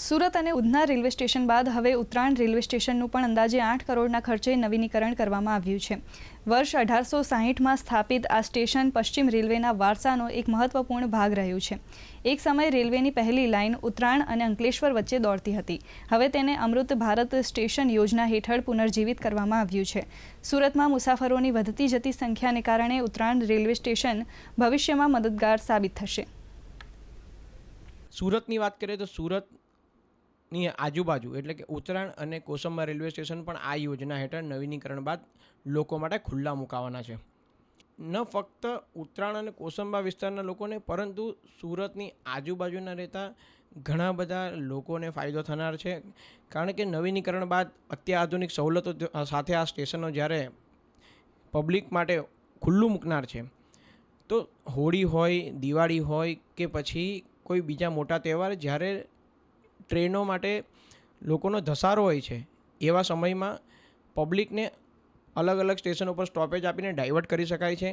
સુરત અને Udhna railway station બાદ હવે ઉત્તરાયણ રેલવે સ્ટેશનનું પણ અંદાજે 8 કરોડના ખર્ચે નવીનીકરણ કરવામાં આવ્યું છે. વર્ષ 1860માં સ્થાપિત આ સ્ટેશન પશ્ચિમ રેલવેના વારસાનો એક મહત્વપૂર્ણ ભાગ રહ્યું છે. એક સમયે રેલવેની પહેલી લાઇન ઉત્તરાયણ અને અંકલેશ્વર વચ્ચે દોડતી હતી. હવે તેને અમૃત ભારત સ્ટેશન યોજના હેઠળ પુનર્જીવિત કરવામાં આવ્યું છે. સુરતમાં મુસાફરોની વધતી જતી સંખ્યાને કારણે ઉત્તરાયણ રેલવે સ્ટેશન ભવિષ્યમાં મદદગાર સાબિત થશે. સુરતની વાત કરીએ તો સુરતની આજુબાજુ એટલે કે ઉત્તરાયણ અને કોસંબા રેલવે સ્ટેશન પણ આ યોજના હેઠળ નવીનીકરણ બાદ લોકો માટે ખુલ્લા મુકાવાના છે. ન ફક્ત ઉત્તરાયણ અને કોસંબા વિસ્તારના લોકોને પરંતુ સુરતની આજુબાજુના રહેતા ઘણા બધા લોકોને ફાયદો થનાર છે. કારણ કે નવીનીકરણ બાદ અત્યાધુનિક સવલતો સાથે આ સ્ટેશનો જ્યારે પબ્લિક માટે ખુલ્લું મૂકનાર છે તો હોળી હોય, દિવાળી હોય કે પછી કોઈ બીજા મોટા તહેવાર જ્યારે ટ્રેનો માટે લોકોનો ધસારો હોય છે એવા સમયમાં પબ્લિકને અલગ અલગ સ્ટેશનો પર સ્ટોપેજ આપીને ડાયવર્ટ કરી શકાય છે.